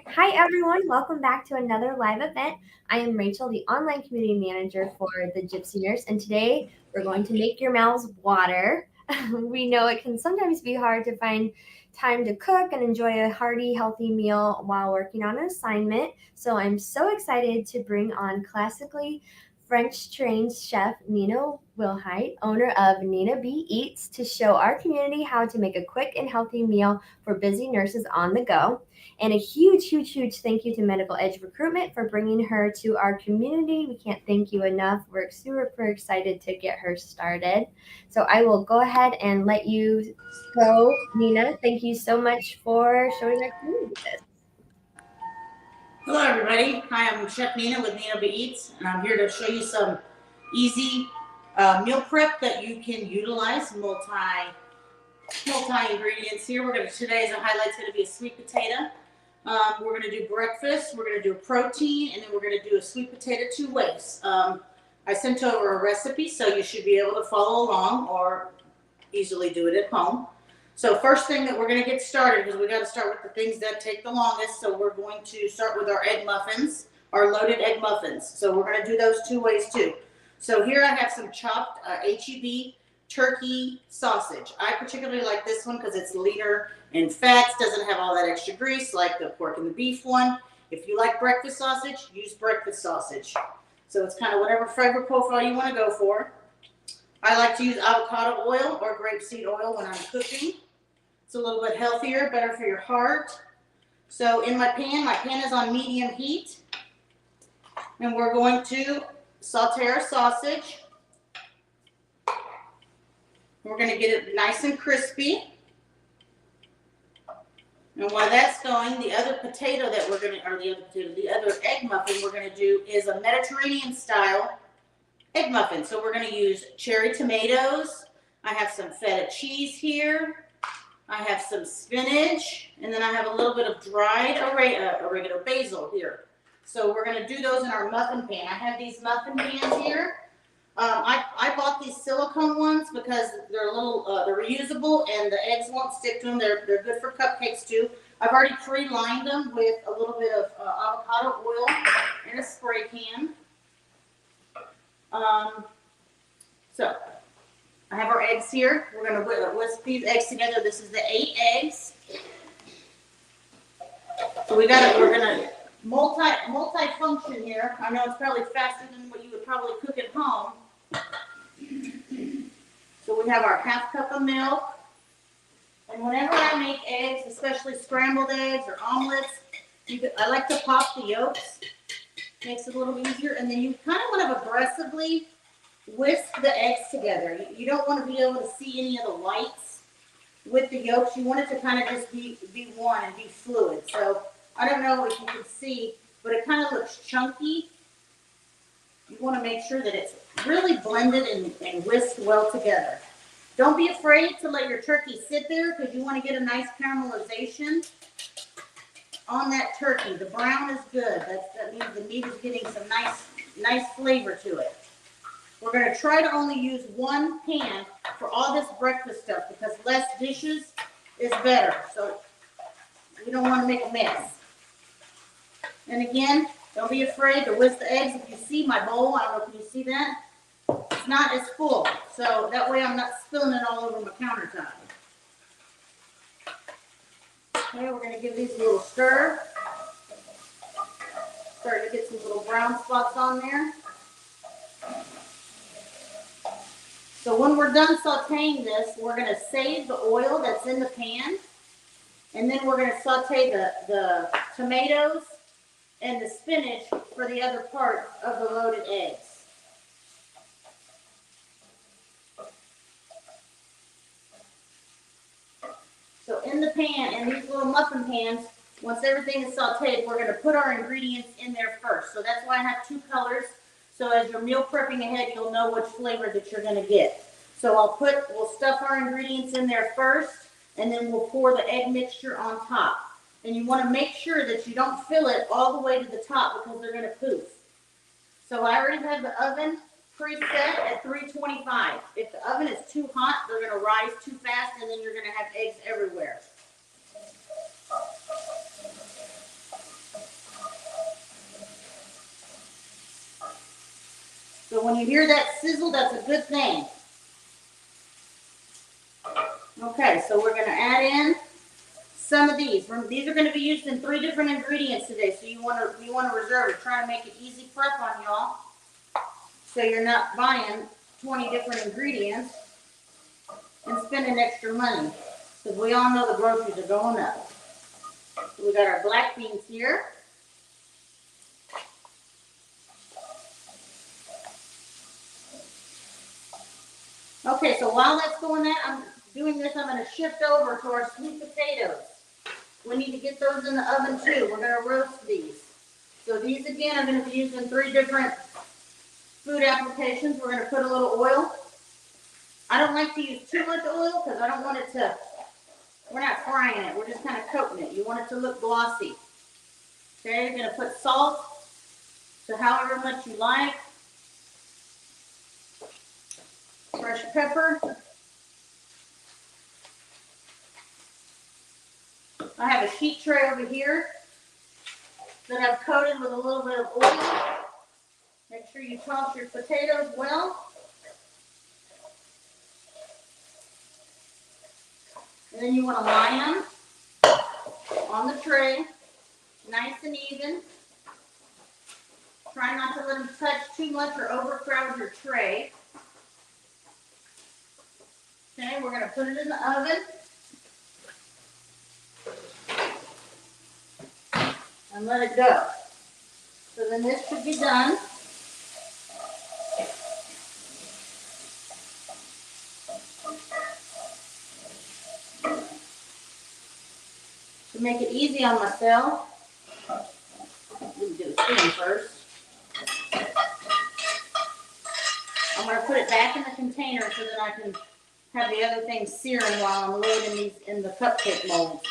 Hi, everyone. Welcome back to another live event. I am Rachel, the online community manager for the Gypsy Nurse, and today we're going to make your mouths water. We know it can sometimes be hard to find time to cook and enjoy a hearty, healthy meal while working on an assignment. So I'm so excited to bring on classically French trained chef Nina Wilhite, owner of Nina B Eats, to show our community how to make a quick and healthy meal for busy nurses on the go. And a huge, huge, huge thank you to Medical Edge Recruitment for bringing her to our community. We can't thank you enough. We're super excited to get her started. So I will go ahead and let you go, Nina. Thank you so much for showing our community this. Hello everybody, hi, I'm Chef Nina with Nina B Eats, and I'm here to show you some easy meal prep that you can utilize, multi ingredients here. Today's highlight's going to be a sweet potato. We're going to do breakfast, we're going to do a protein, and then we're going to do a sweet potato 2 ways. I sent over a recipe, so you should be able to follow along or easily do it at home. So first thing that we're going to get started, because we got to start with the things that take the longest. So we're going to start with our egg muffins, our loaded egg muffins. So we're going to do those 2 ways too. So here I have some chopped HEB turkey sausage. I particularly like this one because it's leaner in fats, doesn't have all that extra grease like the pork and the beef one. If you like breakfast sausage, use breakfast sausage. So it's kind of whatever flavor profile you want to go for. I like to use avocado oil or grapeseed oil when I'm cooking. It's a little bit healthier, better for your heart. So in my pan is on medium heat. And we're going to saute our sausage. We're going to get it nice and crispy. And while that's going, the other potato that we're going to, or the other egg muffin we're going to do is a Mediterranean style egg muffin. So we're going to use cherry tomatoes. I have some feta cheese here. I have some spinach, and then I have a little bit of dried oregano basil here. So we're going to do those in our muffin pan. I have these muffin pans here. I bought these silicone ones because they're they're reusable, and the eggs won't stick to them. They're good for cupcakes too. I've already pre-lined them with a little bit of avocado oil in a spray can. So I have our eggs here. We're going to whisk these eggs together. This is the 8 eggs. So we're going to multi-function here. I know it's probably faster than what you would probably cook at home. So we have our half cup of milk. And whenever I make eggs, especially scrambled eggs or omelets, I like to pop the yolks. Makes it a little easier. And then you kind of want to aggressively whisk the eggs together. You don't want to be able to see any of the whites with the yolks. You want it to kind of just be one and be fluid. So I don't know if you can see, but it kind of looks chunky. You want to make sure that it's really blended and whisked well together. Don't be afraid to let your turkey sit there because you want to get a nice caramelization on that turkey. The brown is good. That means the meat is getting some nice flavor to it. We're going to try to only use one pan for all this breakfast stuff because less dishes is better. So we don't want to make a mess. And again, don't be afraid to whisk the eggs. If you see my bowl, I don't know if you see that, it's not as full. So that way I'm not spilling it all over my countertop. Okay, we're going to give these a little stir. Start to get some little brown spots on there. So when we're done sauteing this, we're going to save the oil that's in the pan. And then we're going to saute the tomatoes and the spinach for the other part of the loaded eggs. So in the pan, in these little muffin pans, once everything is sauteed, we're going to put our ingredients in there first. So that's why I have 2 colors. So as you're meal prepping ahead, you'll know which flavor that you're going to get. So we'll stuff our ingredients in there first, and then we'll pour the egg mixture on top. And you want to make sure that you don't fill it all the way to the top because they're going to poof. So I already have the oven preset at 325. If the oven is too hot, they're going to rise too fast, and then you're going to have eggs everywhere. So when you hear that sizzle, that's a good thing. Okay, so we're going to add in some of these. These are going to be used in 3 different ingredients today, so you want to reserve it. Try to make it easy prep on y'all, so you're not buying 20 different ingredients and spending extra money, because we all know the groceries are going up. So we got our black beans here. Okay, so while that's going on, I'm going to shift over to our sweet potatoes. We need to get those in the oven too. We're going to roast these. So these again are going to be used in 3 different food applications. We're going to put a little oil. I don't like to use too much oil because I don't want it to, we're not frying it. We're just kind of coating it. You want it to look glossy. Okay, you're going to put salt to however much you like. Fresh pepper. I have a sheet tray over here that I've coated with a little bit of oil. Make sure you toss your potatoes well. And then you want to line them on the tray, nice and even. Try not to let them touch too much or overcrowd your tray. Okay, we're going to put it in the oven. And let it go. So then this should be done. To make it easy on myself, let me do the steam first. I'm going to put it back in the container so that I can have the other things searing while I'm loading these in the cupcake molds.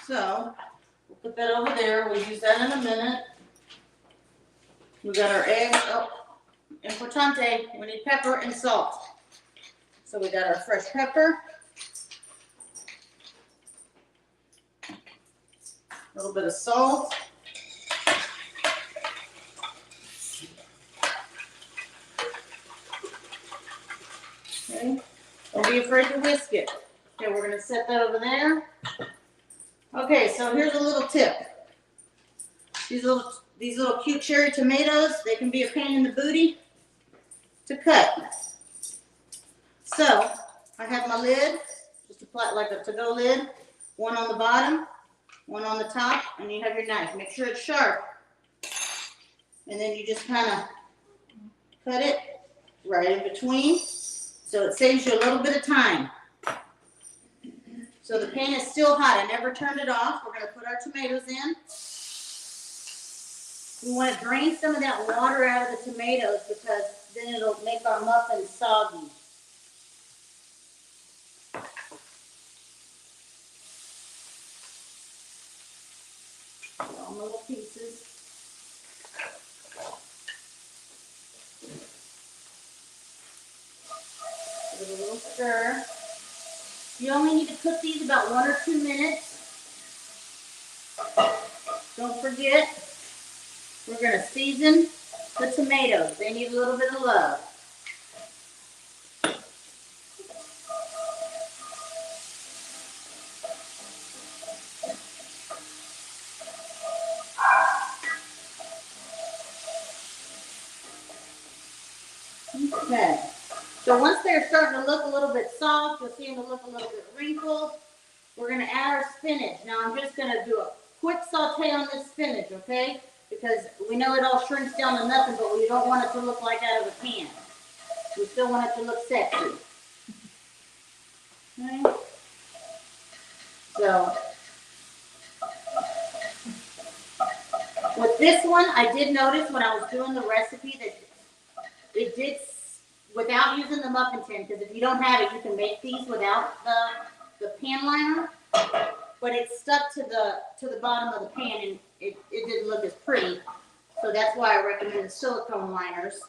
So, we'll put that over there. We'll use that in a minute. We got our eggs. Oh, importante, we need pepper and salt. So we got our fresh pepper. A little bit of salt. Okay, don't be afraid to whisk it. Okay, we're going to set that over there. Okay, so here's a little tip. These little cute cherry tomatoes, they can be a pain in the booty to cut. So I have my lid, just like a to-go lid, one on the bottom, one on the top, and you have your knife. Make sure it's sharp. And then you just kind of cut it right in between, so it saves you a little bit of time. So the pan is still hot. I never turned it off. We're going to put our tomatoes in. We want to drain some of that water out of the tomatoes because then it'll make our muffins soggy. All my little pieces. Give it a little stir. You only need to cook these about 1 or 2 minutes. Don't forget, we're going to season the tomatoes. They need a little bit of love. Okay. So once they're starting to look a little bit soft, you'll see them to look a little bit wrinkled. We're going to add our spinach. Now I'm just going to do a quick saute on this spinach, okay? Because we know it all shrinks down to nothing, but we don't want it to look like out of a can. We still want it to look sexy. Okay? So, with this one, I did notice when I was doing the recipe that it did, without using the muffin tin, because if you don't have it, you can make these without the pan liner. But it stuck to the bottom of the pan, and it didn't look as pretty. So that's why I recommend the silicone liners.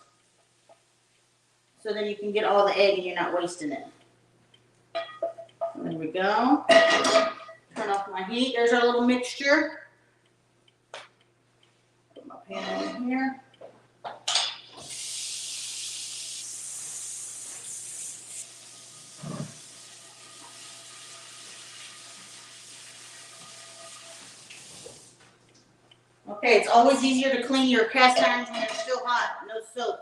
So then you can get all the egg and you're not wasting it. There we go. Turn off my heat. There's our little mixture. Put my pan in here. Okay, it's always easier to clean your cast irons when they're still hot, no soap.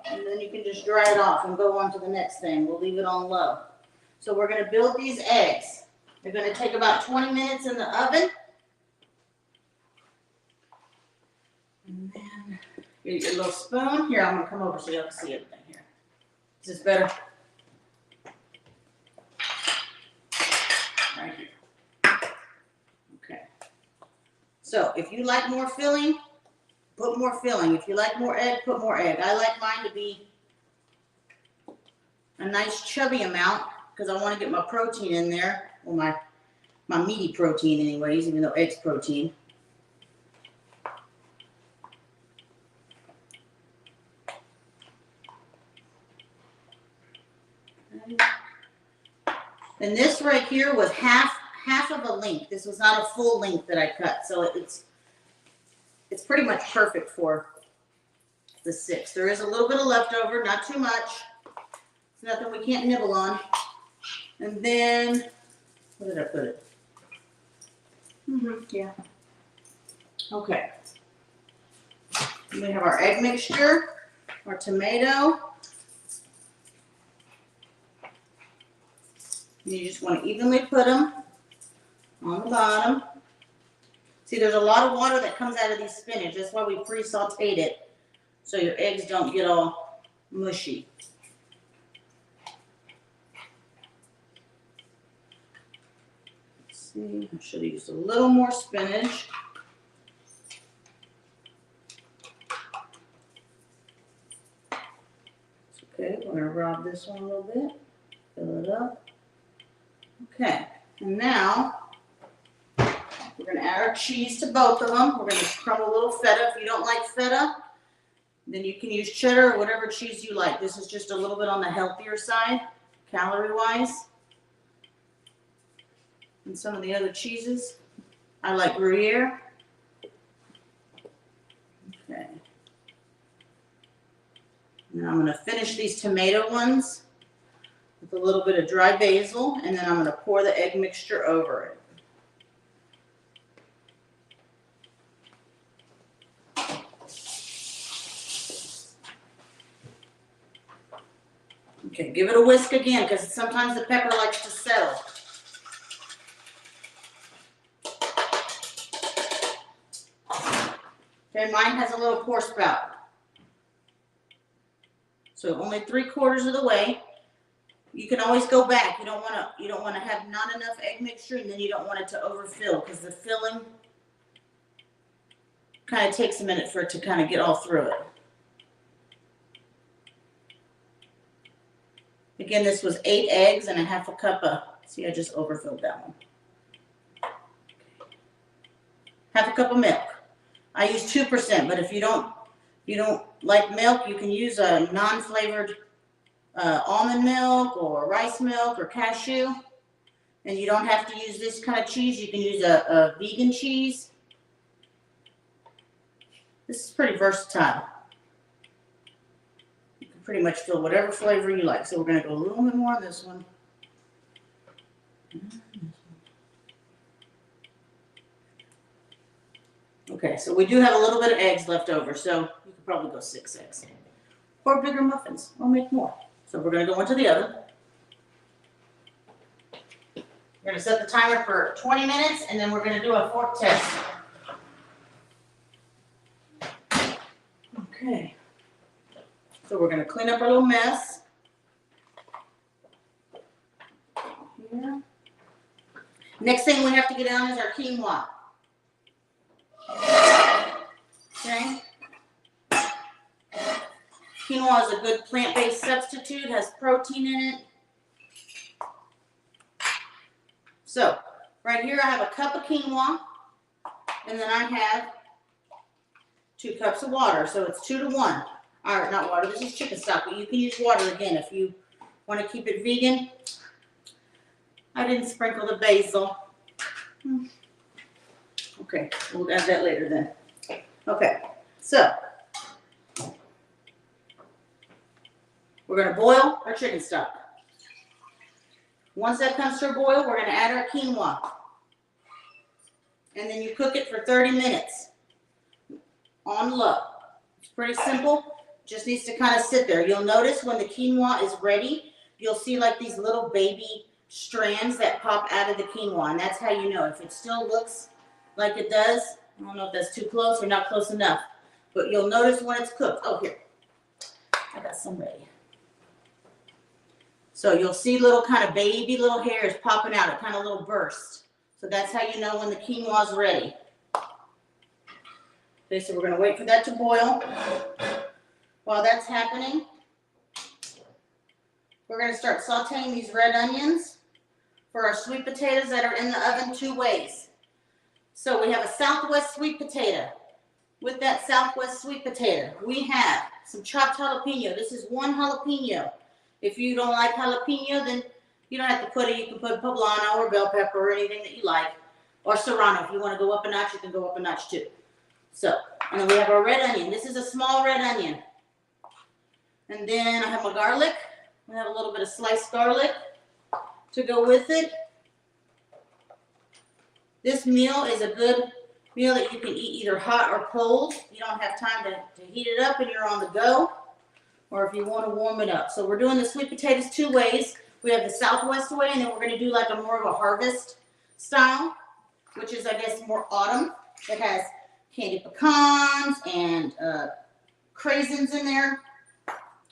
And then you can just dry it off and go on to the next thing. We'll leave it on low. So we're going to build these eggs. They're going to take about 20 minutes in the oven. And then get your little spoon. Here, I'm going to come over so you can see everything here. Is this better? Right here. Okay. So if you like more filling, put more filling. If you like more egg, put more egg. I like mine to be a nice chubby amount because I want to get my protein in there. Well, my meaty protein anyways, even though egg's protein. And this right here was half of a length. This was not a full length that I cut. So it's pretty much perfect for the 6. There is a little bit of leftover, not too much. It's nothing we can't nibble on. And then, where did I put it? Yeah. Okay. And we have our egg mixture, our tomato. You just want to evenly put them on the bottom. See, there's a lot of water that comes out of these spinach. That's why we pre-sauteed it, so your eggs don't get all mushy. Let's see, I should have used a little more spinach. It's okay, we're gonna rob this one a little bit, fill it up. Okay, and now we're going to add our cheese to both of them. We're going to crumble a little feta. If you don't like feta, then you can use cheddar or whatever cheese you like. This is just a little bit on the healthier side, calorie-wise. And some of the other cheeses, I like Gruyere. Okay. Now I'm going to finish these tomato ones with a little bit of dry basil, and then I'm going to pour the egg mixture over it. Okay, give it a whisk again because sometimes the pepper likes to settle. Okay, mine has a little pour spout. So only 3/4 of the way. You can always go back. You don't want to have not enough egg mixture, and then you don't want it to overfill because the filling kind of takes a minute for it to kind of get all through it. Again, this was 8 eggs and a half a cup of, see, I just overfilled that one. Half a cup of milk. I use 2%, but if you don't like milk, you can use a non-flavored almond milk or rice milk or cashew. And you don't have to use this kind of cheese. You can use a vegan cheese. This is pretty versatile. Pretty much fill whatever flavor you like. So we're going to go a little bit more on this one. Okay, so we do have a little bit of eggs left over, so you could probably go 6 eggs. Or bigger muffins, or make more. So we're going to go into the oven. We're going to set the timer for 20 minutes, and then we're going to do a fork test. Okay. So we're going to clean up our little mess. Here. Next thing we have to get down is our quinoa. Okay. Quinoa is a good plant-based substitute, has protein in it. So right here I have a cup of quinoa, and then I have 2 cups of water. So it's 2 to 1. Or not water, this is chicken stock, but you can use water again if you want to keep it vegan. I didn't sprinkle the basil. Okay, we'll add that later then. Okay, so we're going to boil our chicken stock. Once that comes to a boil, we're going to add our quinoa. And then you cook it for 30 minutes on low. It's pretty simple. Just needs to kind of sit there. You'll notice when the quinoa is ready, you'll see like these little baby strands that pop out of the quinoa. And that's how you know. If it still looks like it does, I don't know if that's too close or not close enough. But you'll notice when it's cooked. Oh, here. I got some ready. So you'll see little kind of baby little hairs popping out, a kind of little burst. So that's how you know when the quinoa is ready. Okay, so we're going to wait for that to boil. While that's happening, we're going to start sauteing these red onions for our sweet potatoes that are in the oven 2 ways. So we have a Southwest sweet potato. With that Southwest sweet potato, we have some chopped jalapeno. This is 1 jalapeno. If you don't like jalapeno, then you don't have to put it. You can put poblano or bell pepper or anything that you like. Or serrano. If you want to go up a notch, you can go up a notch too. So, and then we have our red onion. This is a small red onion. And then I have my garlic. We have a little bit of sliced garlic to go with it. This meal is a good meal that you can eat either hot or cold. You don't have time to heat it up and you're on the go. Or if you want to warm it up. So we're doing the sweet potatoes 2 ways. We have the Southwest way, and then we're going to do like a more of a harvest style, which is, I guess, more autumn. It has candy pecans and craisins in there.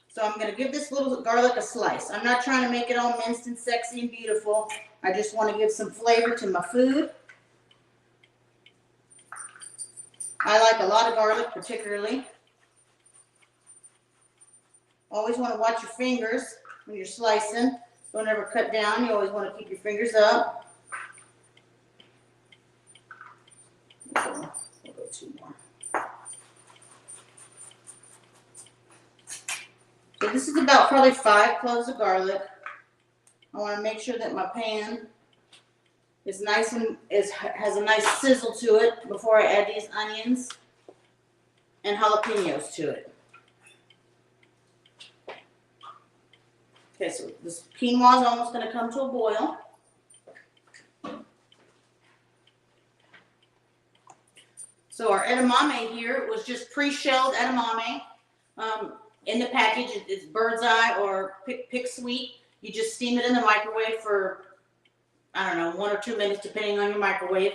So I'm going to give this little garlic a slice. I'm not trying to make it all minced and sexy and beautiful. I just want to give some flavor to my food. I like a lot of garlic, particularly. Always want to watch your fingers when you're slicing. Don't ever cut down. You always want to keep your fingers up. We'll go 2 more. So this is about probably 5 cloves of garlic. I want to make sure that my pan is nice and has a nice sizzle to it before I add these onions and jalapenos to it. Okay, so this quinoa is almost going to come to a boil. So our edamame here was just pre-shelled edamame in the package. It's bird's eye or pick sweet. You just steam it in the microwave for, I don't know, 1 or 2 minutes, depending on your microwave.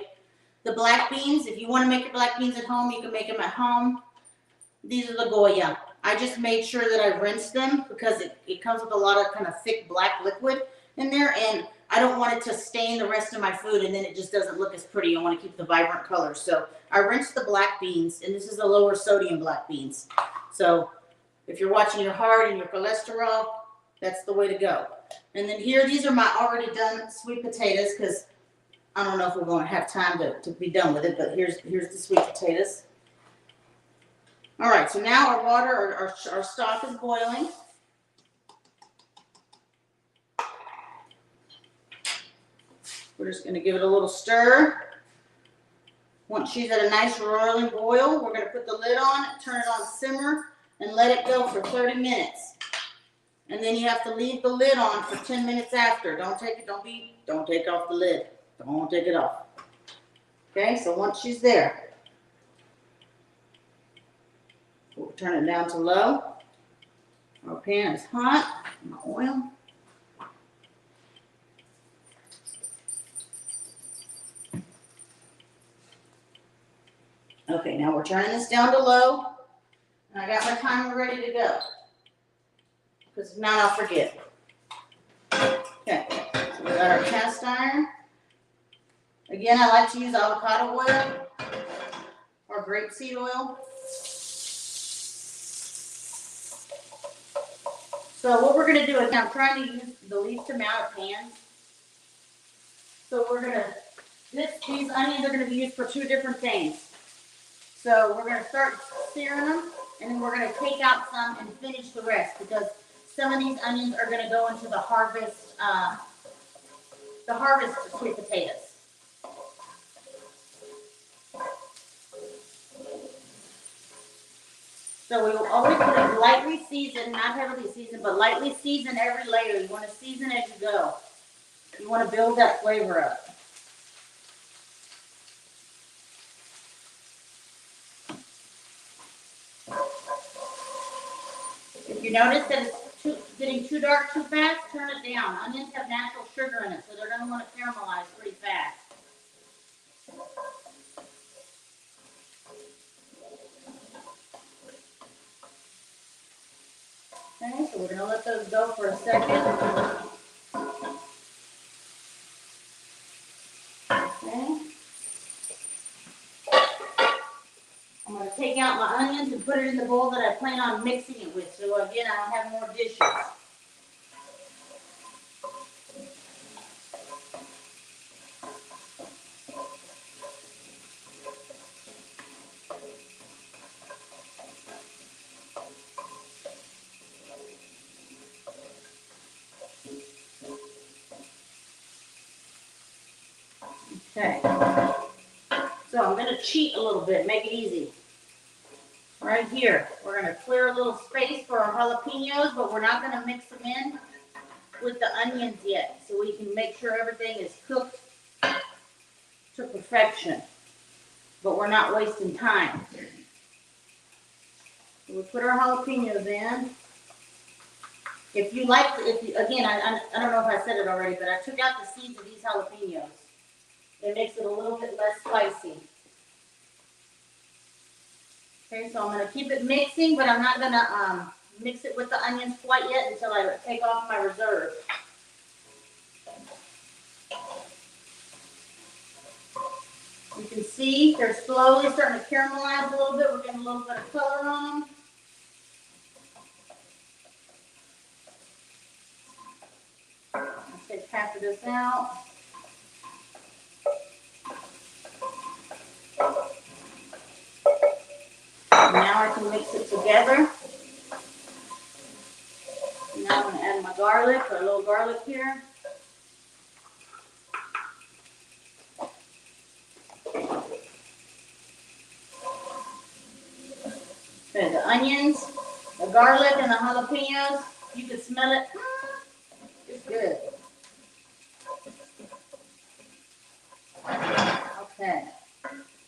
The black beans, if you want to make your black beans at home, you can make them at home. These are the Goya. I just made sure that I rinsed them because it comes with a lot of kind of thick black liquid in there, and I don't want it to stain the rest of my food and then it just doesn't look as pretty. I want to keep the vibrant colors. So I rinsed the black beans, and this is the lower sodium black beans. So if you're watching your heart and your cholesterol, that's the way to go. And then here, these are my already done sweet potatoes because I don't know if we're going to have time to be done with it, but here's the sweet potatoes. All right, so now our water, our stock is boiling. We're just going to give it a little stir. Once she's at a nice roiling boil, we're going to put the lid on, turn it on simmer, and let it go for 30 minutes. And then you have to leave the lid on for 10 minutes after. Don't take off the lid. Don't take it off. Okay, so once she's there, we'll turn it down to low. Our pan is hot. My oil. Okay, now we're turning this down to low. And I got my timer ready to go. Because if not, I'll forget. Okay, so we got our cast iron. Again, I like to use avocado oil or grapeseed oil. So what we're going to do is, I'm trying to use the least amount of pans. So we're going to, these onions are going to be used for 2 different things. So we're going to start searing them, and then we're going to take out some and finish the rest, because some of these onions are going to go into the harvest the harvest sweet potatoes. So we will always put it lightly seasoned, not heavily seasoned, but lightly season every layer. You want to season as you go. You want to build that flavor up. If you notice that it's getting too dark too fast, turn it down. Onions have natural sugar in it, so they're going to want to caramelize pretty fast. Okay, so we're going to let those go for a second. Okay. I'm going to take out my onions and put it in the bowl that I plan on mixing it with. So again, I'll have more dishes. Okay. So I'm going to cheat a little bit, make it easy. Right here, we're going to clear a little space for our jalapenos, but we're not going to mix them in with the onions yet. So we can make sure everything is cooked to perfection, but we're not wasting time. So we put our jalapenos in. If you like, again, I don't know if I said it already, but I took out the seeds of these jalapenos. It makes it a little bit less spicy. Okay, so I'm going to keep it mixing, but I'm not going to mix it with the onions quite yet until I take off my reserve. You can see they're slowly starting to caramelize a little bit. We're getting a little bit of color on them. Let's take half of this out. Now I can mix it together. Now I'm going to add my garlic, or a little garlic here. Okay, the onions, the garlic, and the jalapenos. You can smell it. It's good. Okay.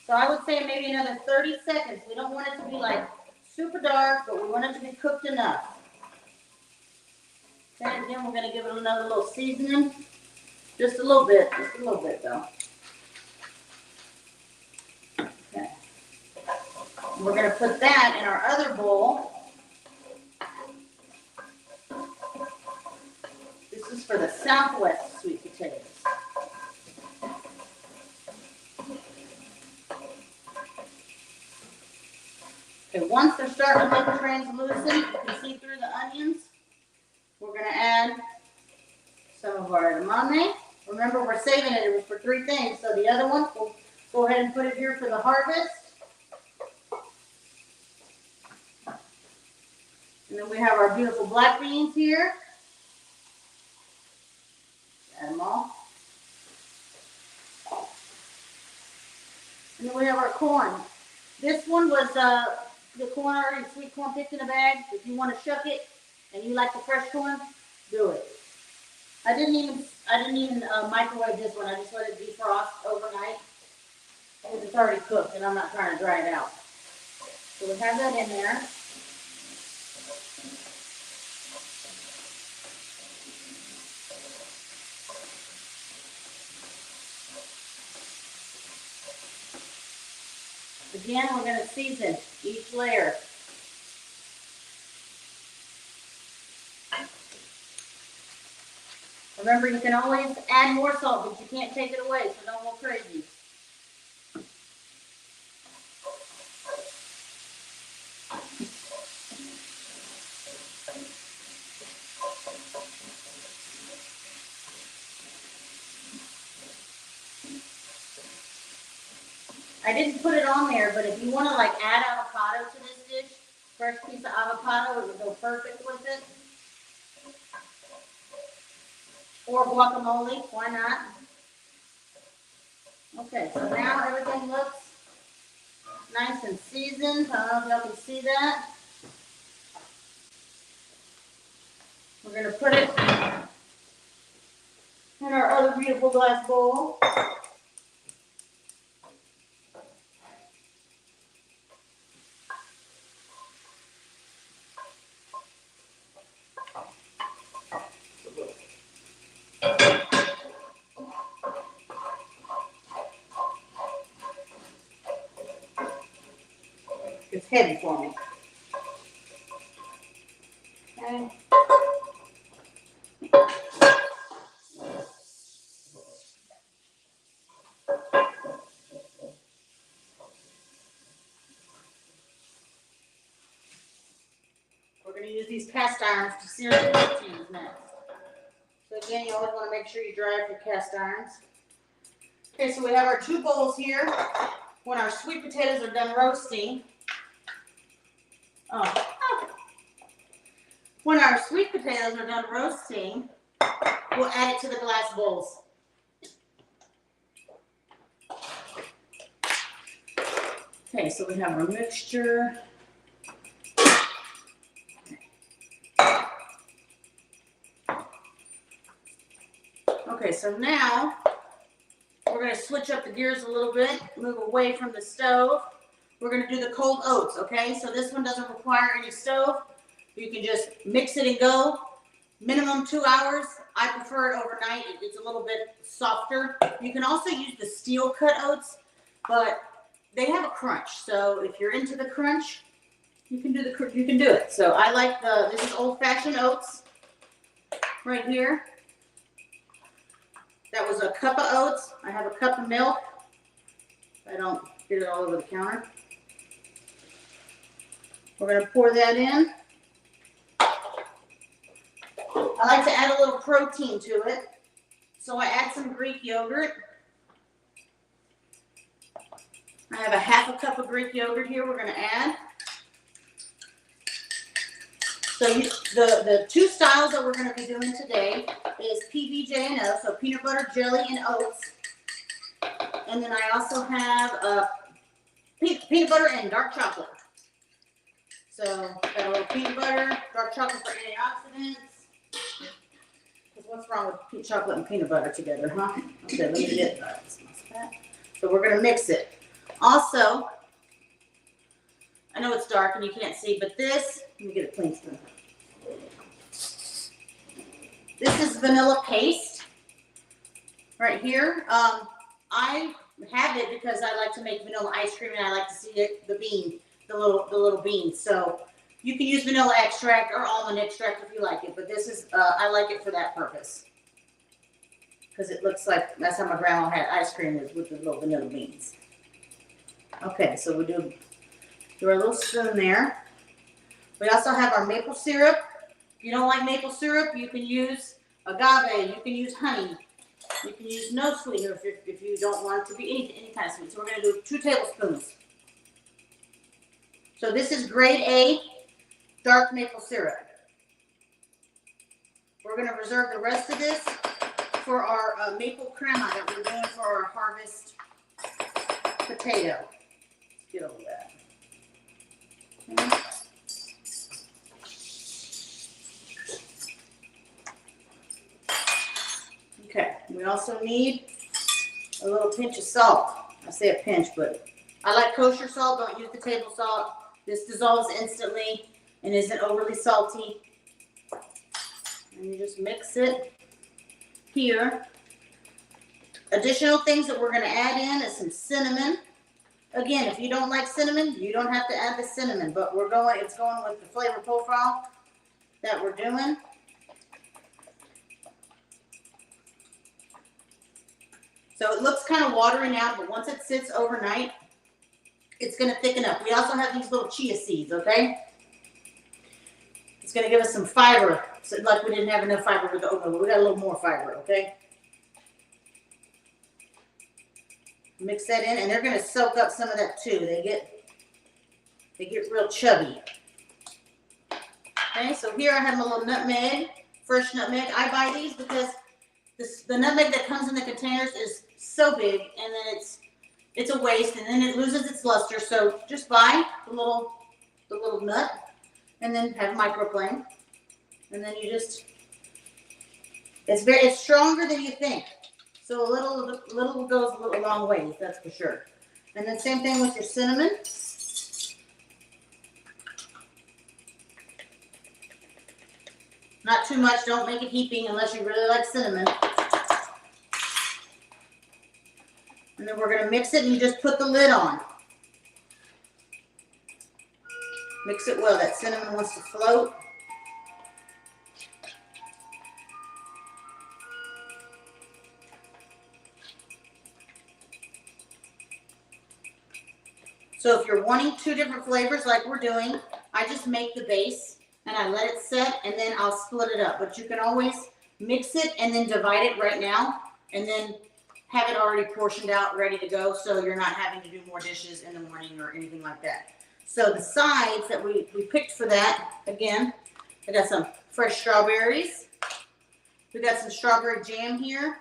So I would say maybe another 30 seconds. We don't want it to be like super dark, but we want it to be cooked enough. Okay, again, we're going to give it another little seasoning. Just a little bit though. Okay. We're going to put that in our other bowl. This is for the Southwest sweet potatoes. Okay, once they're starting to look translucent, you can see through the onions. We're going to add some of our edamame. Remember, we're saving it. It was for 3 things. So the other one, we'll go ahead and put it here for the harvest. And then we have our beautiful black beans here. Add them all. And then we have our corn. This one was the corn already sweet corn picked in a bag. If you want to shuck it and you like the fresh corn, do it. I didn't even microwave this one. I just let it defrost overnight because it's already cooked and I'm not trying to dry it out. So we have that in there. Again, we're going to season each layer. Remember, you can always add more salt, but you can't take it away, so don't go crazy. I didn't put it on there, but if you want to like add avocado to this dish, fresh piece of avocado, it would go perfect with it. or guacamole, why not? Okay, so now everything looks nice and seasoned. I don't know if y'all can see that. We're going to put it in our other beautiful glass bowl. It's heavy for me. Okay. We're going to use these cast irons to sear the proteins next. So again, you always want to make sure you dry up your cast irons. Okay, so we have our 2 bowls here. When our sweet potatoes are done roasting, when our sweet potatoes are done roasting, we'll add it to the glass bowls. Okay, so we have our mixture. Okay, so now we're going to switch up the gears a little bit, move away from the stove. We're going to do the cold oats, okay? So this one doesn't require any stove. You can just mix it and go. Minimum 2 hours. I prefer it overnight. It's a little bit softer. You can also use the steel cut oats, but they have a crunch. So if you're into the crunch, you can do it. So I like this is old-fashioned oats right here. That was a cup of oats. I have a cup of milk. I don't get it all over the counter. We're going to pour that in. I like to add a little protein to it. So I add some Greek yogurt. I have a half a cup of Greek yogurt here we're going to add. So the 2 styles that we're going to be doing today is PBJ&O, so peanut butter, jelly, and oats. And then I also have peanut butter and dark chocolate. So got a little peanut butter, dark chocolate for antioxidants. What's wrong with chocolate and peanut butter together, huh? Okay, let me get that. So we're going to mix it. Also, I know it's dark and you can't see, but this, let me get a clean spoon. This is vanilla paste right here. I have it because I like to make vanilla ice cream and I like to see it, the little beans. So you can use vanilla extract or almond extract if you like it, but this is, I like it for that purpose. Because it looks like, that's how my grandma had ice cream, is with the little vanilla beans. Okay, so we do our little spoon there. We also have our maple syrup. If you don't like maple syrup, you can use agave, you can use honey. You can use no sweetener if you don't want it to be any kind of sweet. So we're going to do 2 tablespoons. So this is grade A dark maple syrup. We're going to reserve the rest of this for our maple crema that we're doing for our harvest potato. Let's get over that. Okay. Okay, we also need a little pinch of salt. I say a pinch, but I like kosher salt. Don't use the table salt. This dissolves instantly and isn't overly salty. And you just mix it here. Additional things that we're going to add in is some cinnamon. Again, if you don't like cinnamon, you don't have to add the cinnamon, but it's going with the flavor profile that we're doing. So it looks kind of watery now, but once it sits overnight, it's going to thicken up. We also have these little chia seeds, okay? It's going to give us some fiber. So like we didn't have enough fiber with the oatmeal, we got a little more fiber, okay? Mix that in, and they're going to soak up some of that too. They get real chubby. Okay, so here I have my little nutmeg, fresh nutmeg. I buy these because the nutmeg that comes in the containers is so big, and then it's a waste, and then it loses its luster. So just buy the little nut, and then have microplane, and then you just it's stronger than you think. So a little goes a long ways, that's for sure. And then same thing with your cinnamon. Not too much, don't make it heaping unless you really like cinnamon. And then we're gonna mix it, and you just put the lid on. Mix it well, that cinnamon wants to float. So if you're wanting 2 different flavors like we're doing, I just make the base and I let it set, and then I'll split it up. But you can always mix it and then divide it right now, and then have it already portioned out, ready to go, so you're not having to do more dishes in the morning or anything like that. So the sides that we picked for that, again, I got some fresh strawberries. We got some strawberry jam here.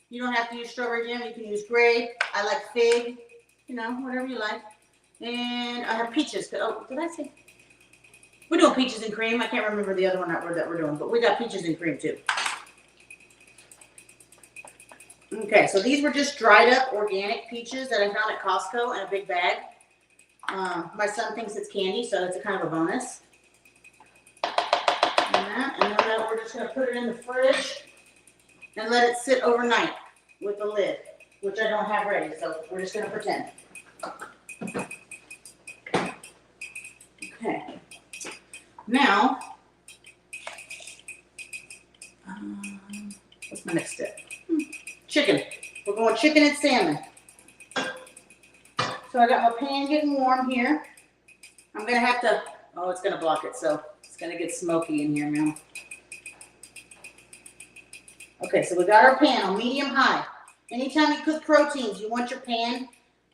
You don't have to use strawberry jam, you can use grape. I like fig, you know, whatever you like. And I have peaches. Oh, did I say? We're doing peaches and cream. I can't remember the other one that we're doing, but we got peaches and cream too. Okay, so these were just dried up organic peaches that I found at Costco in a big bag. My son thinks it's candy, so it's a kind of a bonus. And then we're just going to put it in the fridge and let it sit overnight with the lid, which I don't have ready, so we're just going to pretend. Okay. Now, what's my next step? Chicken. We're going chicken and salmon. So I got my pan getting warm here. I'm going to have to, oh, it's going to block it, so it's going to get smoky in here now. Okay, so we got our pan on medium high. Anytime you cook proteins, you want your pan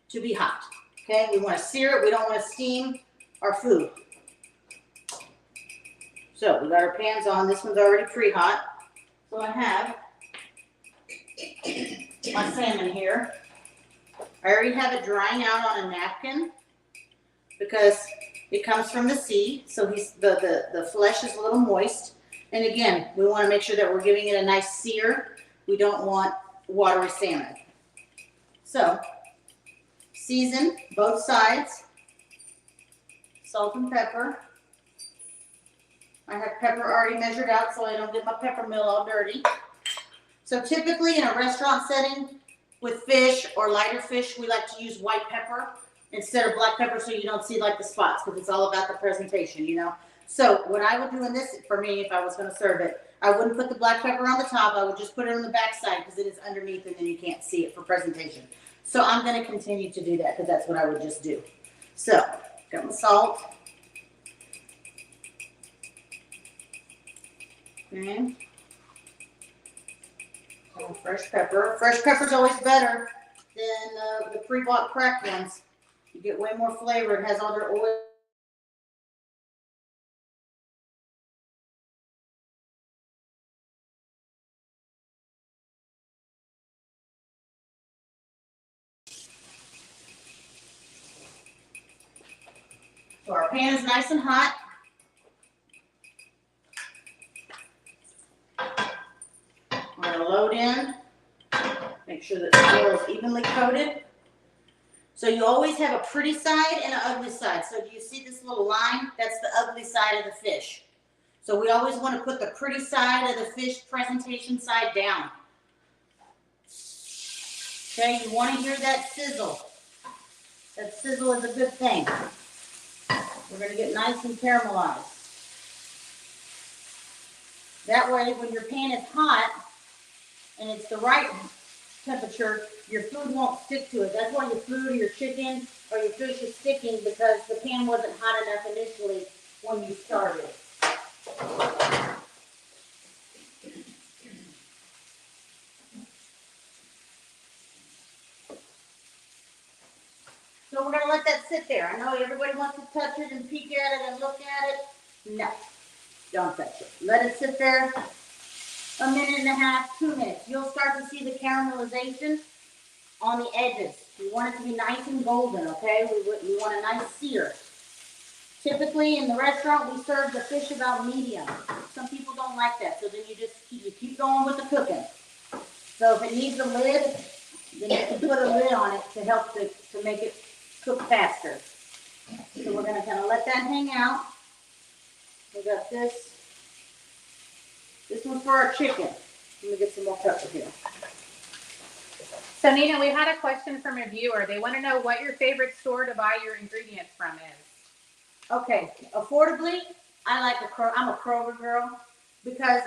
to be hot. Okay, we want to sear it. We don't want to steam our food. So we got our pans on. This one's already pre-hot. So I have my salmon here. I already have it drying out on a napkin because it comes from the sea. So the flesh is a little moist. And again, we want to make sure that we're giving it a nice sear. We don't want watery salmon. So season both sides. Salt and pepper. I have pepper already measured out so I don't get my pepper mill all dirty. So typically in a restaurant setting with fish or lighter fish, we like to use white pepper instead of black pepper so you don't see like the spots, because it's all about the presentation, you know. So what I would do in this, for me, if I was going to serve it, I wouldn't put the black pepper on the top. I would just put it on the back side because it is underneath and then you can't see it for presentation. So I'm going to continue to do that because that's what I would just do. So got my salt. Okay. Fresh pepper. Fresh pepper is always better than the pre-bought cracked ones. You get way more flavor. It has all their oil. So our pan is nice and hot. We're going to load in. Make sure that the oil is evenly coated. So you always have a pretty side and an ugly side. So do you see this little line? That's the ugly side of the fish. So we always want to put the pretty side of the fish presentation side down. Okay, you want to hear that sizzle. That sizzle is a good thing. We're going to get nice and caramelized. That way, when your pan is hot and it's the right temperature, your food won't stick to it. That's why your food or your chicken or your fish is sticking, because the pan wasn't hot enough initially when you started. So we're going to let that sit there. I know everybody wants to touch it and peek at it and look at it. No, don't touch it. Let it sit there a minute and a half, 2 minutes. You'll start to see the caramelization on the edges. You want it to be nice and golden, okay? We want a nice sear. Typically in the restaurant, we serve the fish about medium. Some people don't like that, so then you keep going with the cooking. So if it needs a lid, then you can put a lid on it to help to make it cook faster. So we're gonna kind of let that hang out. We got this. This one's for our chicken. Let me get some more pepper here. So Nina, we had a question from a viewer. They want to know what your favorite store to buy your ingredients from is. Okay, affordably, I'm a Kroger girl because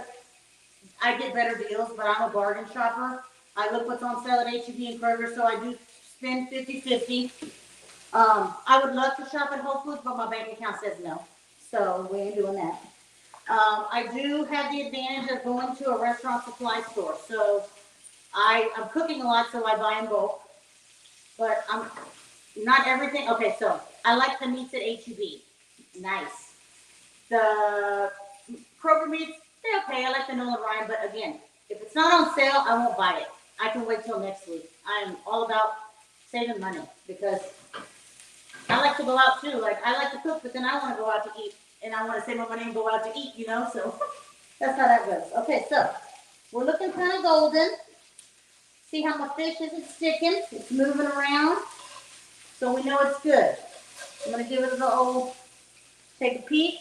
I get better deals, but I'm a bargain shopper. I look what's on sale at H-E-B and Kroger, so I do spend 50-50. I would love to shop at Whole Foods, but my bank account says no, so we ain't doing that. I do have the advantage of going to a restaurant supply store, so I'm cooking a lot, so I buy in bulk, but not everything. Okay, so I like the meats at H-E-B. Nice. The Kroger meats, they're okay. I like the Nolan Ryan, but again, if it's not on sale, I won't buy it. I can wait till next week. I'm all about saving money because I like to go out too. Like, I like to cook, but then I want to go out to eat, and I want to save my money and go out to eat, you know? So that's how that goes. Okay, so we're looking kind of golden. See how my fish isn't sticking? It's moving around, so we know it's good. I'm going to give it a little, take a peek,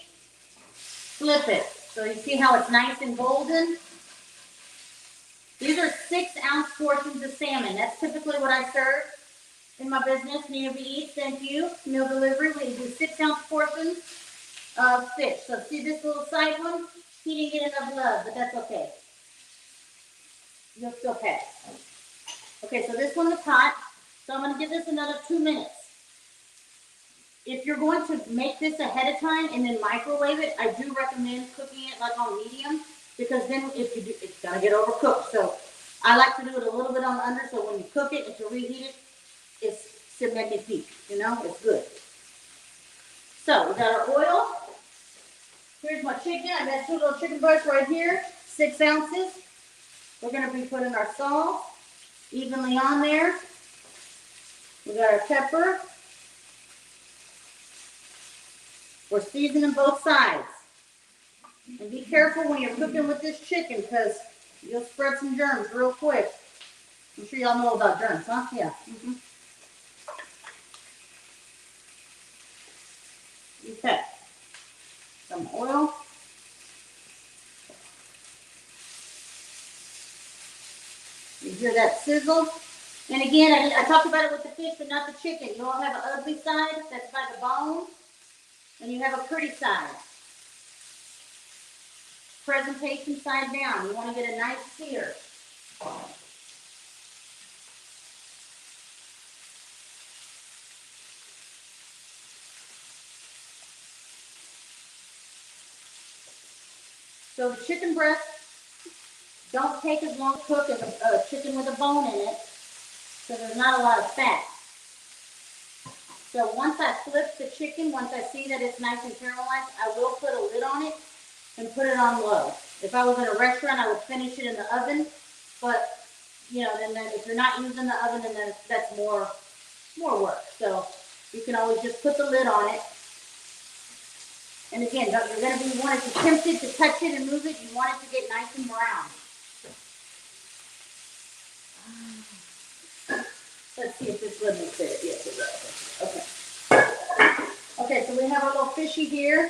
flip it. So you see how it's nice and golden? These are 6-ounce portions of salmon. That's typically what I serve in my business. Nina Wilhite, thank you. Meal delivery. We do 6-ounce portions of fish. So see this little side one? He didn't get enough love, but that's okay. You'll still pass. Okay, so this one is hot. So I'm going to give this another 2 minutes. If you're going to make this ahead of time and then microwave it, I do recommend cooking it like on medium because then if you do, it's going to get overcooked. So I like to do it a little bit on under so when you cook it, if you reheat it, it's magnifique, you know, it's good. So we got our oil. Here's my chicken. I got 2 little chicken breasts right here, 6 ounces. We're going to be putting our salt evenly on there. We got our pepper. We're seasoning both sides. And be careful when you're cooking with this chicken because you'll spread some germs real quick. I'm sure y'all know about germs, huh? Yeah. Okay. Some oil. You hear that sizzle? And again, I talked about it with the fish, but not the chicken. You all have an ugly side that's by the bone, and you have a pretty side. Presentation side down. You want to get a nice sear. So the chicken breast don't take as long to cook as a chicken with a bone in it, so there's not a lot of fat. So once I flip the chicken, once I see that it's nice and caramelized, I will put a lid on it and put it on low. If I was in a restaurant, I would finish it in the oven, but you know, then if you're not using the oven, then that's more work. So you can always just put the lid on it. And again, you're going to be wanting to tempt it to touch it and move it. You want it to get nice and brown. Let's see if this lid will fit. Yes, it will. Okay. Okay, so we have our little fishy here.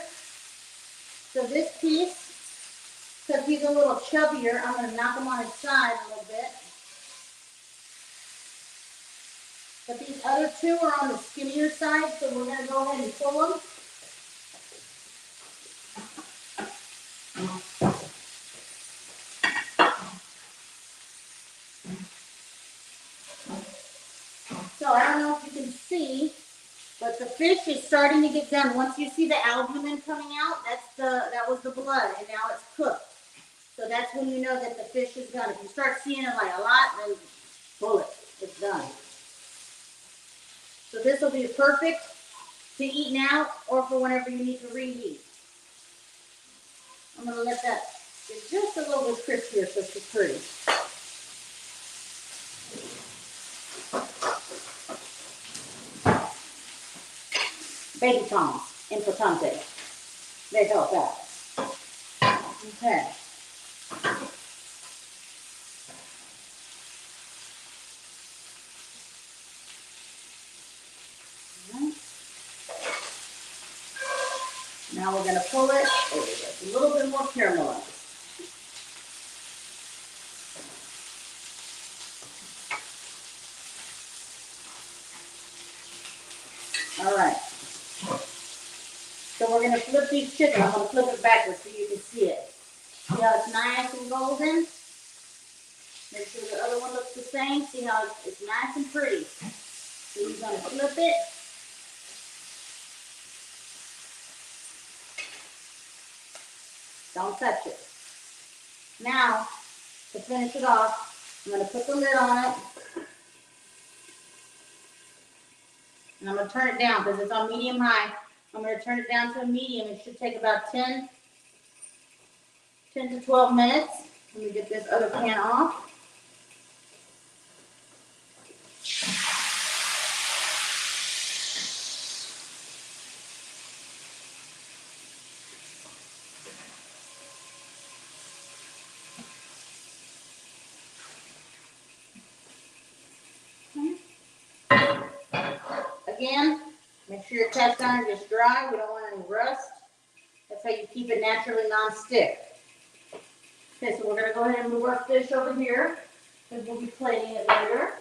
So this piece, because he's a little chubbier, I'm going to knock him on his side a little bit. But these other 2 are on the skinnier side, so we're going to go ahead and pull them. So I don't know if you can see, but the fish is starting to get done. Once you see the albumin coming out, that was the blood, and now it's cooked. So that's when you know that the fish is done. If you start seeing it like a lot, then pull it. It's done. So this will be perfect to eat now or for whenever you need to reheat. I'm going to let that It's just a little bit crispier, so it's pretty. Baby tongs, importante. They help out. Okay. Now we're going to pull it. There we go. A little bit more caramelized. All right. So we're going to flip these chicken. I'm going to flip it backwards so you can see it. See how it's nice and golden? Make sure the other one looks the same. See how it's nice and pretty. So you're going to flip it. Don't touch it. Now, to finish it off, I'm going to put the lid on it. And I'm going to turn it down because it's on medium high. I'm going to turn it down to a medium. It should take about 10 to 12 minutes. Let me get this other pan off. Again, make sure your cast iron is dry. We don't want any rust. That's how you keep it naturally non-stick. Okay, so we're going to go ahead and move our fish over here because we'll be plating it later.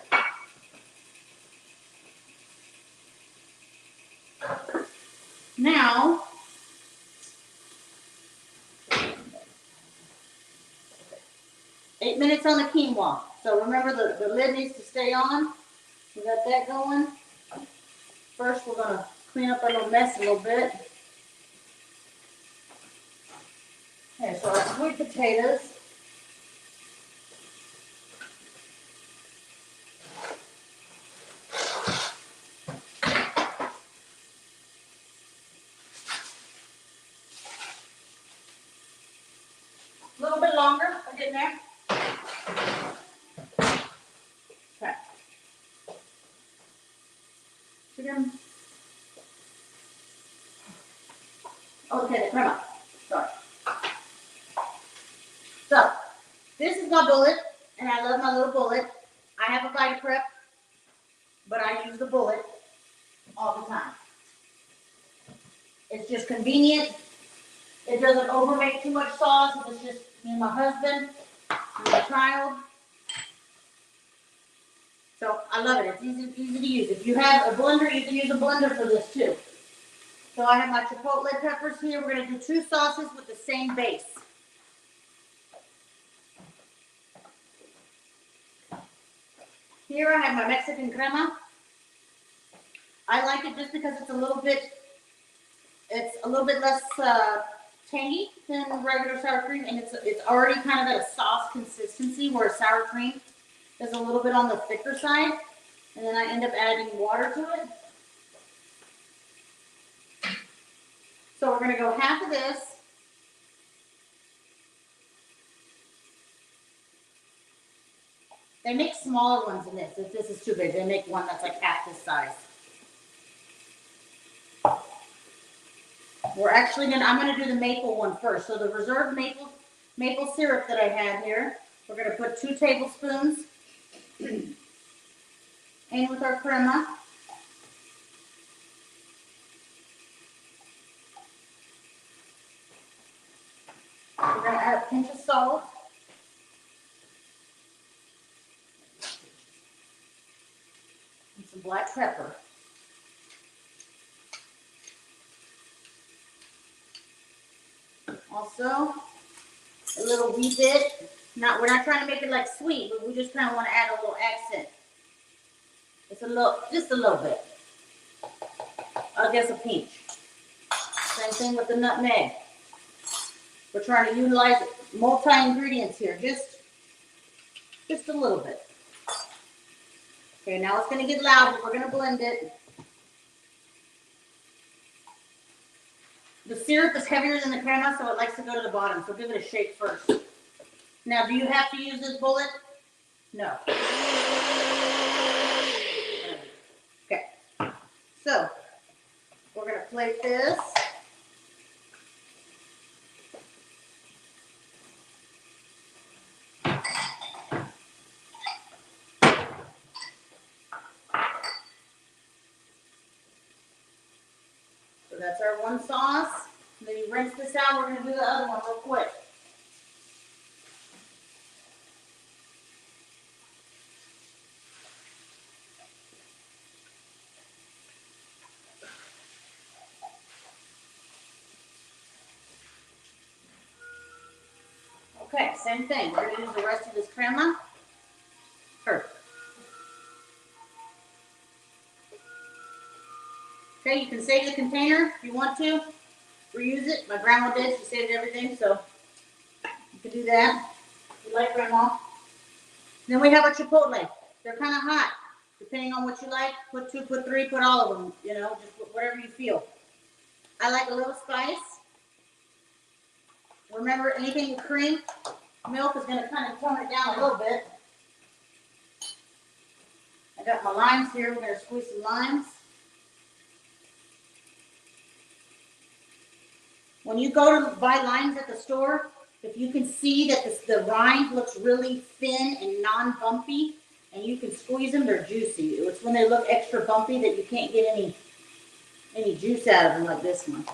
Now, eight minutes on the quinoa. So remember the lid needs to stay on. We got that going. First, we're going to clean up our little mess a little bit. Okay, so our sweet potatoes. A little bit longer. We're getting there. Okay. Chicken. Okay, the crema. Sorry. So, this is my bullet, and I love my little bullet. I have a Vita Prep, but I use the bullet all the time. It's just convenient. It doesn't overmake too much sauce. It's just me and my husband and my child. So I love it. It's easy to use. If you have a blender, you can use a blender for this too. So I have my chipotle peppers here. We're going to do two sauces with the same base. Here I have my Mexican crema. I like it just because it's a little bit less tangy than regular sour cream, and it's already kind of at a sauce consistency where sour cream is a little bit on the thicker side, and then I end up adding water to it. So we're going to go half of this. They make smaller ones than this. If this is too big, they make one that's like half this size. I'm going to do the maple one first. So the reserved maple syrup that I had here, we're going to put 2 tablespoons in with our crema. We're going to add a pinch of salt. And some black pepper. Also, a little wee bit. We're not trying to make it like sweet, but we just kind of want to add a little accent. It's just a little bit. I guess a pinch. Same thing with the nutmeg. We're trying to utilize multi-ingredients here, just a little bit. Okay, now it's going to get loud, but we're going to blend it. The syrup is heavier than the crema, so it likes to go to the bottom. So give it a shake first. Now, do you have to use this bullet? No. Okay. So, we're going to plate this. So that's our one sauce. And then you rinse this out. We're going to do the other one real quick. Okay, same thing. We're going to use the rest of this crema. Perfect. Okay, you can save the container if you want to. Reuse it. My grandma did. She saved everything, so you can do that. You like grandma. Then we have our chipotle. They're kind of hot. Depending on what you like, put 2, put 3, put all of them. You know, just whatever you feel. I like a little spice. Remember, anything with cream, milk is going to kind of tone it down a little bit. I got my limes here. We're going to squeeze some limes. When you go to buy limes at the store, if you can see that the rind looks really thin and non-bumpy, and you can squeeze them, they're juicy. It's when they look extra bumpy that you can't get any juice out of them like this one.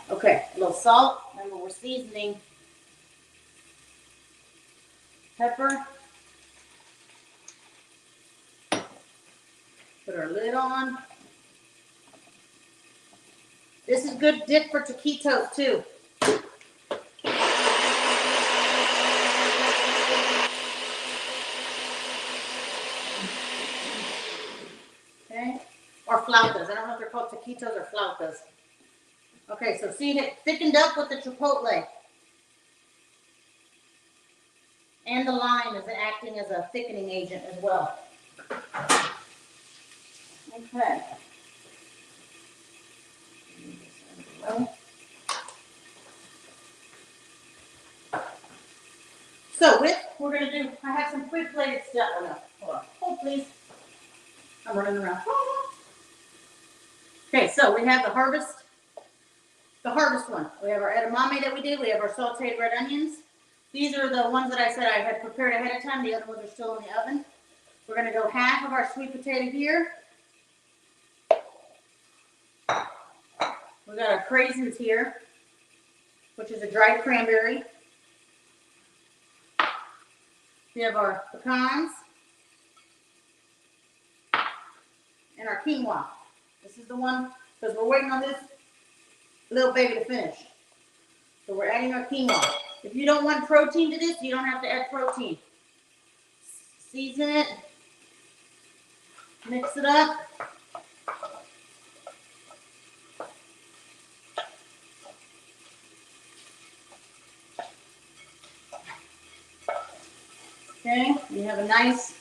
Okay, a little salt. Remember, we're seasoning. Pepper. Put our lid on. This is good dip for taquitos too. Okay, or flautas. I don't know if they're called taquitos or flautas. Okay, so see it thickened up with the chipotle. And the lime is acting as a thickening agent as well. Okay. So we're going to do, I have some quick plated stuff. Oh, no, hold on. Hold, please. I'm running around. Okay, so we have the harvest one. We have our edamame that we did. We have our sauteed red onions. These are the ones that I said I had prepared ahead of time. The other ones are still in the oven. We're going to go half of our sweet potato here. We got our craisins here, which is a dried cranberry. We have our pecans and our quinoa. This is the one, because we're waiting on this little baby to finish. So we're adding our quinoa. If you don't want protein to this, you don't have to add protein. Season it. Mix it up. Okay, you have a nice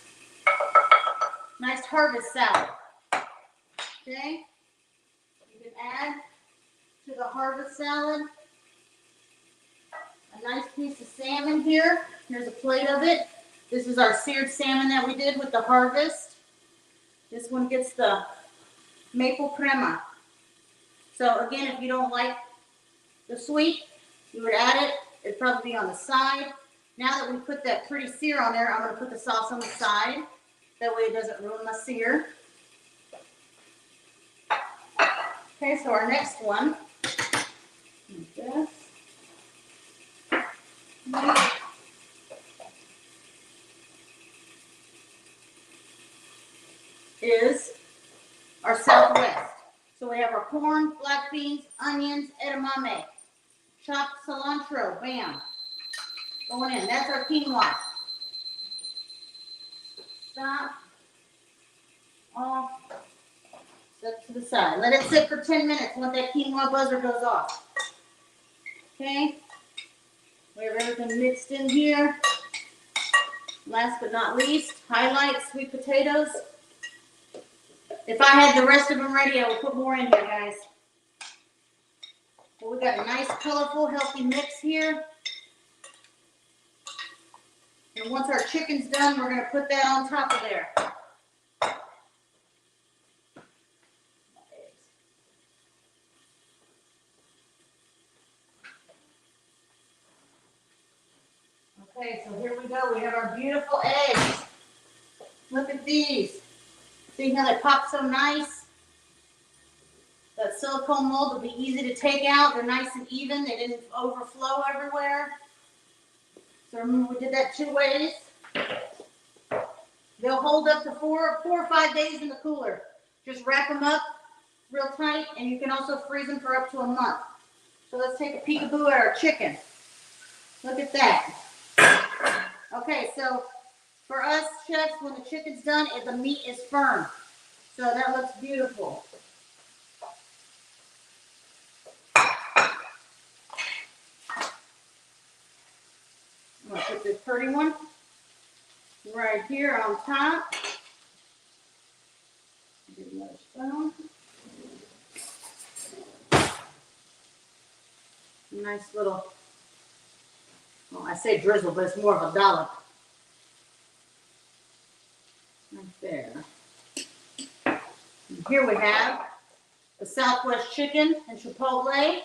harvest salad. Okay, you can add to the harvest salad a nice piece of salmon here. Here's a plate of it. This is our seared salmon that we did with the harvest. This one gets the maple crema. So again, if you don't like the sweet, you would add it. It'd probably be on the side. Now that we put that pretty sear on there, I'm going to put the sauce on the side. That way it doesn't ruin my sear. Okay, so our next one is our Southwest. So we have our corn, black beans, onions, edamame, chopped cilantro, bam. Going in. That's our quinoa. Stop. Off. Set to the side. Let it sit for 10 minutes. Let that quinoa buzzer goes off. Okay. We have everything mixed in here. Last but not least, highlight sweet potatoes. If I had the rest of them ready, I would put more in here, guys. Well, we got a nice, colorful, healthy mix here. And once our chicken's done, we're gonna put that on top of there. Okay, so here we go. We have our beautiful eggs. Look at these. See how they pop so nice? That silicone mold will be easy to take out. They're nice and even. They didn't overflow everywhere. So remember, we did that 2 ways. They'll hold up to 4 or 5 days in the cooler. Just wrap them up real tight, and you can also freeze them for up to a month. So let's take a peekaboo at our chicken. Look at that. Okay, so for us chefs, when the chicken's done, the meat is firm. So that looks beautiful. I'm gonna put this pretty one right here on top. Get another spoon. Nice little, well, I say drizzle, but it's more of a dollop. Right there. And here we have the Southwest chicken and chipotle.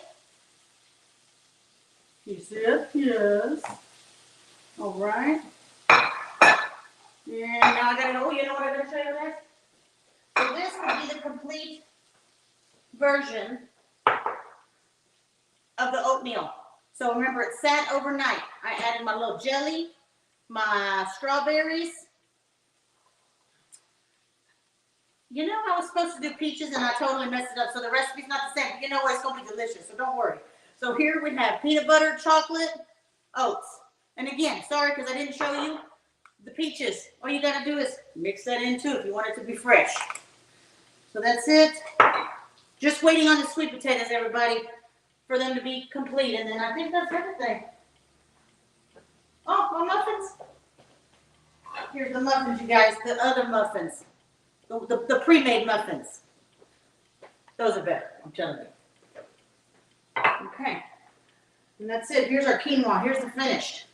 You see it? Yes. All right. And now I gotta go. You know what I'm gonna show you this? So this will be the complete version of the oatmeal. So remember, it sat overnight. I added my little jelly, my strawberries. You know, I was supposed to do peaches and I totally messed it up. So the recipe's not the same. But you know what? It's gonna be delicious. So don't worry. So here we have peanut butter, chocolate, oats. And again, sorry because I didn't show you the peaches. All you gotta do is mix that in too if you want it to be fresh. So that's it. Just waiting on the sweet potatoes, everybody, for them to be complete. And then I think that's everything. Oh, my muffins. Here's the muffins, you guys. The other muffins. The pre-made muffins. Those are better, I'm telling you. Okay. And that's it. Here's our quinoa. Here's the finished.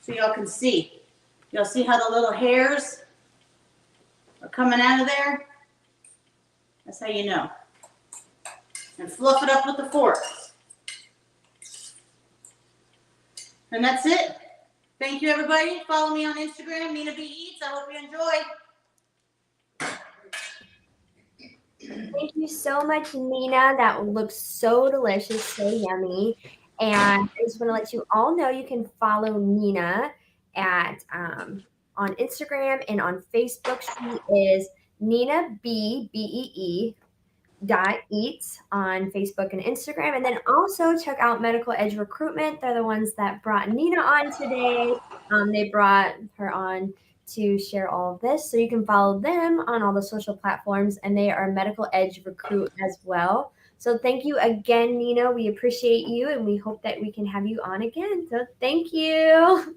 So y'all can see. Y'all see how the little hairs are coming out of there? That's how you know. And fluff it up with the fork. And that's it. Thank you, everybody. Follow me on Instagram, Nina B Eats. I hope you enjoy. Thank you so much, Nina. That looks so delicious, so yummy. And I just want to let you all know you can follow Nina at on Instagram and on Facebook. She is Nina B-E-E Eats on Facebook and Instagram. And then also check out Medical Edge Recruitment. They're the ones that brought Nina on today. They brought her on to share all of this. So you can follow them on all the social platforms, and they are Medical Edge Recruit as well. So thank you again, Nina. We appreciate you, and we hope that we can have you on again. So thank you.